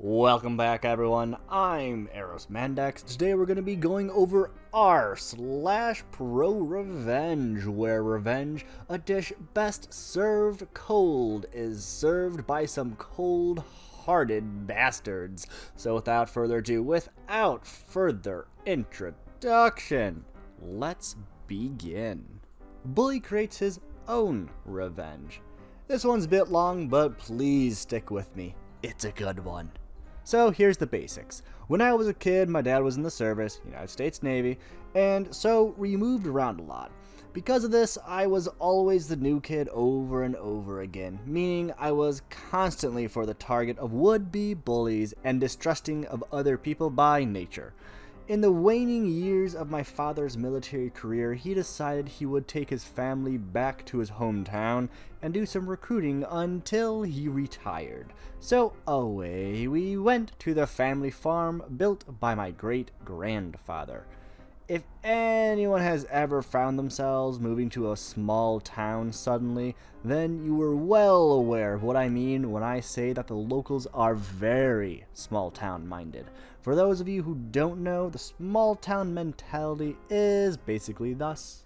Welcome back, everyone. I'm Eros Mandex. Today we're going to be going over r/ProRevenge, where revenge, a dish best served cold, is served by some cold-hearted bastards. So without further introduction, let's begin. Bully creates his own revenge. This one's a bit long, but please stick with me. It's a good one. So here's the basics. When I was a kid, my dad was in the service, United States Navy, and so we moved around a lot. Because of this, I was always the new kid over and over again, meaning I was constantly for the target of would-be bullies and distrusting of other people by nature. In the waning years of my father's military career, he decided he would take his family back to his hometown and do some recruiting until he retired. So away we went to the family farm built by my great-grandfather. If anyone has ever found themselves moving to a small town suddenly, then you were well aware of what I mean when I say that the locals are very small town minded. For those of you who don't know, the small town mentality is basically thus: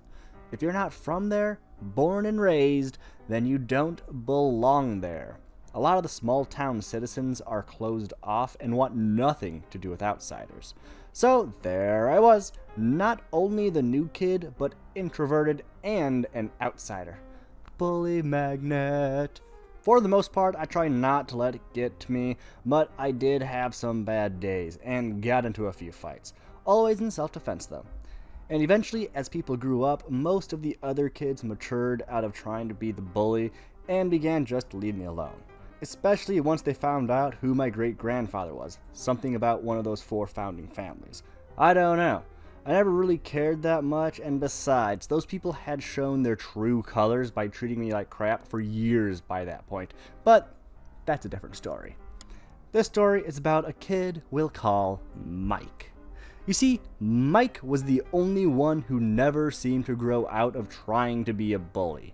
if you're not from there, born and raised, then you don't belong there. A lot of the small town citizens are closed off and want nothing to do with outsiders. So there I was, not only the new kid, but introverted and an outsider. Bully magnet. For the most part, I try not to let it get to me, but I did have some bad days and got into a few fights. Always in self-defense though. And eventually, as people grew up, most of the other kids matured out of trying to be the bully and began just to leave me alone. Especially once they found out who my great-grandfather was. Something about one of those 4 founding families. I don't know. I never really cared that much, and besides, those people had shown their true colors by treating me like crap for years by that point. But that's a different story. This story is about a kid we'll call Mike. You see, Mike was the only one who never seemed to grow out of trying to be a bully.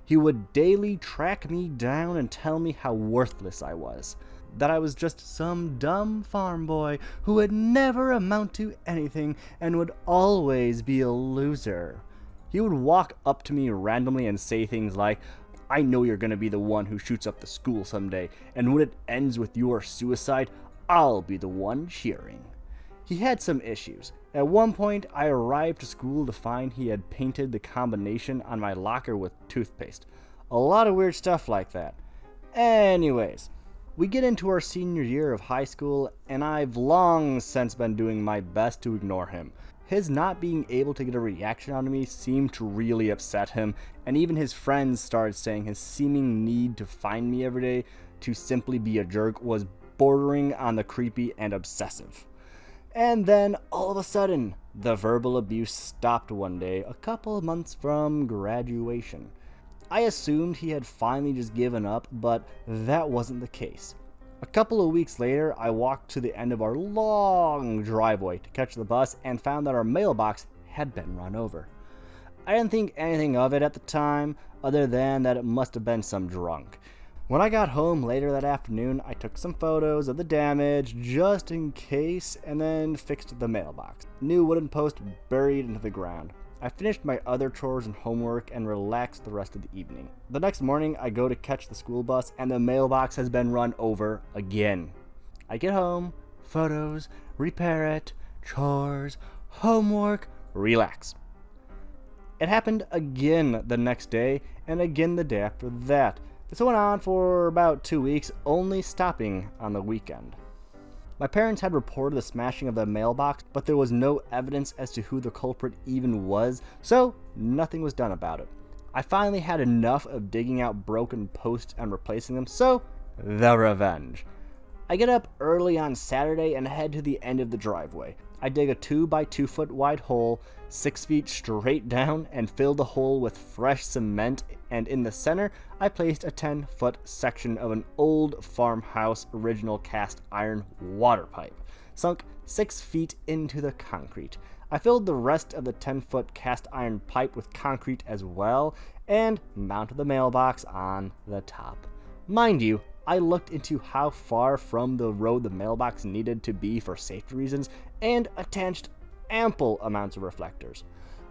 He would daily track me down and tell me how worthless I was. That I was just some dumb farm boy who would never amount to anything and would always be a loser. He would walk up to me randomly and say things like, "I know you're gonna be the one who shoots up the school someday, and when it ends with your suicide, I'll be the one cheering." He had some issues. At one point, I arrived to school to find he had painted the combination on my locker with toothpaste. A lot of weird stuff like that. Anyways, we get into our senior year of high school, and I've long since been doing my best to ignore him. His not being able to get a reaction out of me seemed to really upset him, and even his friends started saying his seeming need to find me every day to simply be a jerk was bordering on the creepy and obsessive. And then, all of a sudden, the verbal abuse stopped one day, a couple of months from graduation. I assumed he had finally just given up, but that wasn't the case. A couple of weeks later, I walked to the end of our long driveway to catch the bus and found that our mailbox had been run over. I didn't think anything of it at the time, other than that it must have been some drunk. When I got home later that afternoon, I took some photos of the damage just in case and then fixed the mailbox. New wooden post buried into the ground. I finished my other chores and homework and relaxed the rest of the evening. The next morning, I go to catch the school bus and the mailbox has been run over again. I get home, photos, repair it, chores, homework, relax. It happened again the next day and again the day after that. This went on for about 2 weeks, only stopping on the weekend. My parents had reported the smashing of the mailbox, but there was no evidence as to who the culprit even was, so nothing was done about it. I finally had enough of digging out broken posts and replacing them, so the revenge. I get up early on Saturday and head to the end of the driveway. I dig a 2 by 2 foot wide hole, 6 feet straight down, and fill the hole with fresh cement, and in the center, I placed a 10-foot section of an old farmhouse original cast iron water pipe, sunk 6 feet into the concrete. I filled the rest of the 10-foot cast iron pipe with concrete as well, and mounted the mailbox on the top. Mind you, I looked into how far from the road the mailbox needed to be for safety reasons and attached ample amounts of reflectors.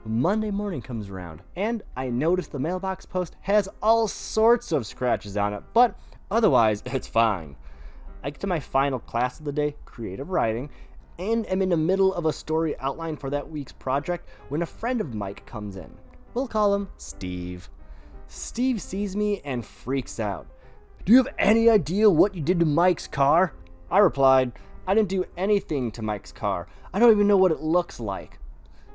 Monday morning comes around, and I notice the mailbox post has all sorts of scratches on it, but otherwise it's fine. I get to my final class of the day, creative writing, and am in the middle of a story outline for that week's project when a friend of Mike comes in. We'll call him Steve. Steve sees me and freaks out. "Do you have any idea what you did to Mike's car?" I replied, "I didn't do anything to Mike's car. I don't even know what it looks like."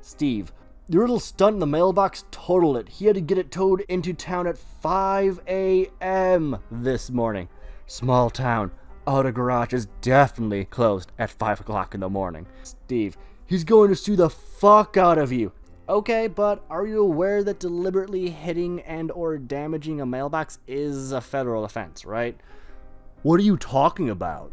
Steve: "Your little stunt in the mailbox totaled it. He had to get it towed into town at 5 a.m. this morning. Small town. Auto garage is definitely closed at 5 o'clock in the morning." Steve: "He's going to sue the fuck out of you." Okay, but are you aware that deliberately hitting and or damaging a mailbox is a federal offense, right? What are you talking about?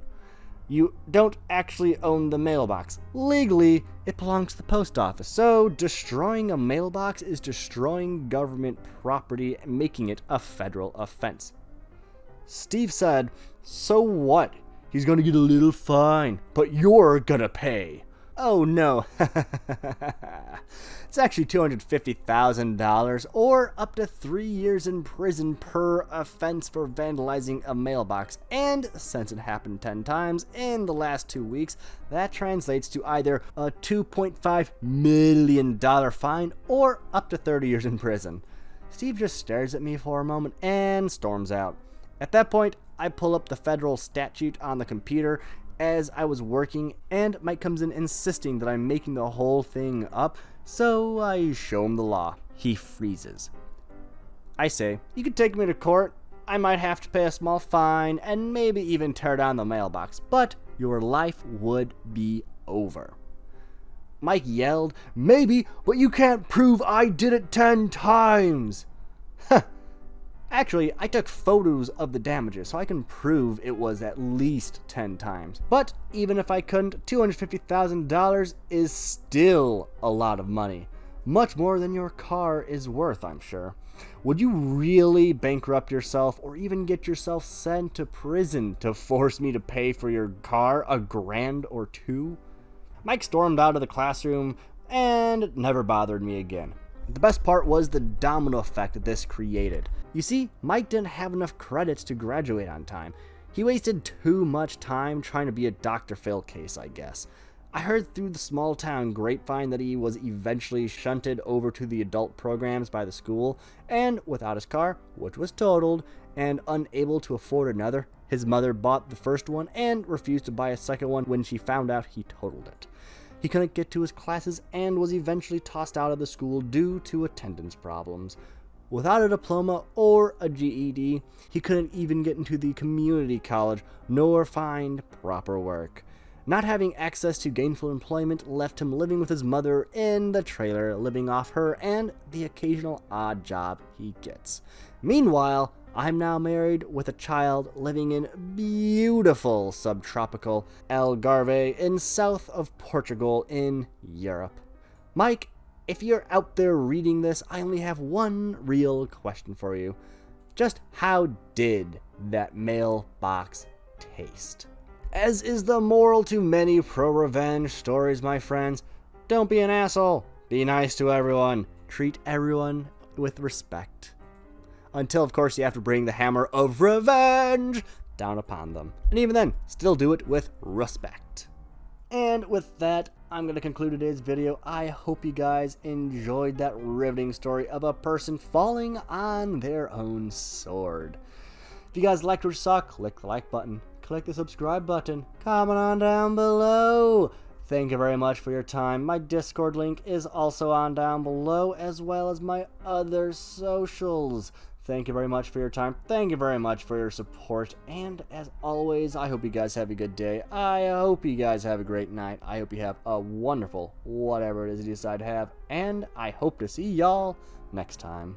You don't actually own the mailbox. Legally, it belongs to the post office, so destroying a mailbox is destroying government property and making it a federal offense. Steve said, "So what? He's gonna get a little fine, but you're gonna pay." Oh no. It's actually $250,000 or up to 3 years in prison per offense for vandalizing a mailbox. And since it happened 10 times in the last 2 weeks, that translates to either a $2.5 million fine or up to 30 years in prison. Steve just stares at me for a moment and storms out. At that point, I pull up the federal statute on the computer as I was working, and Mike comes in insisting that I'm making the whole thing up, so I show him the law. He freezes. I say, "You could take me to court. I might have to pay a small fine and maybe even tear down the mailbox, but your life would be over." Mike yelled, "Maybe, but you can't prove I did it 10 times. Actually, I took photos of the damages, so I can prove it was at least 10 times. But even if I couldn't, $250,000 is still a lot of money. Much more than your car is worth, I'm sure. Would you really bankrupt yourself or even get yourself sent to prison to force me to pay for your car $1,000 or $2,000? Mike stormed out of the classroom and never bothered me again. The best part was the domino effect that this created. You see, Mike didn't have enough credits to graduate on time. He wasted too much time trying to be a Dr. Phil case, I guess. I heard through the small town grapevine that he was eventually shunted over to the adult programs by the school, and without his car, which was totaled, and unable to afford another, his mother bought the first one and refused to buy a second one when she found out he totaled it. He couldn't get to his classes and was eventually tossed out of the school due to attendance problems. Without a diploma or a GED, he couldn't even get into the community college nor find proper work. Not having access to gainful employment left him living with his mother in the trailer, living off her and the occasional odd job he gets. Meanwhile, I'm now married with a child living in beautiful subtropical Algarve in south of Portugal in Europe. Mike, if you're out there reading this, I only have one real question for you. Just how did that mailbox taste? As is the moral to many pro-revenge stories, my friends, don't be an asshole. Be nice to everyone. Treat everyone with respect. Until, of course, you have to bring the hammer of revenge down upon them. And even then, still do it with respect. And with that, I'm going to conclude today's video. I hope you guys enjoyed that riveting story of a person falling on their own sword. If you guys liked what you saw, click the like button, click the subscribe button, comment on down below. Thank you very much for your time. My Discord link is also on down below, as well as my other socials. Thank you very much for your time. Thank you very much for your support. And as always, I hope you guys have a good day. I hope you guys have a great night. I hope you have a wonderful whatever it is you decide to have. And I hope to see y'all next time.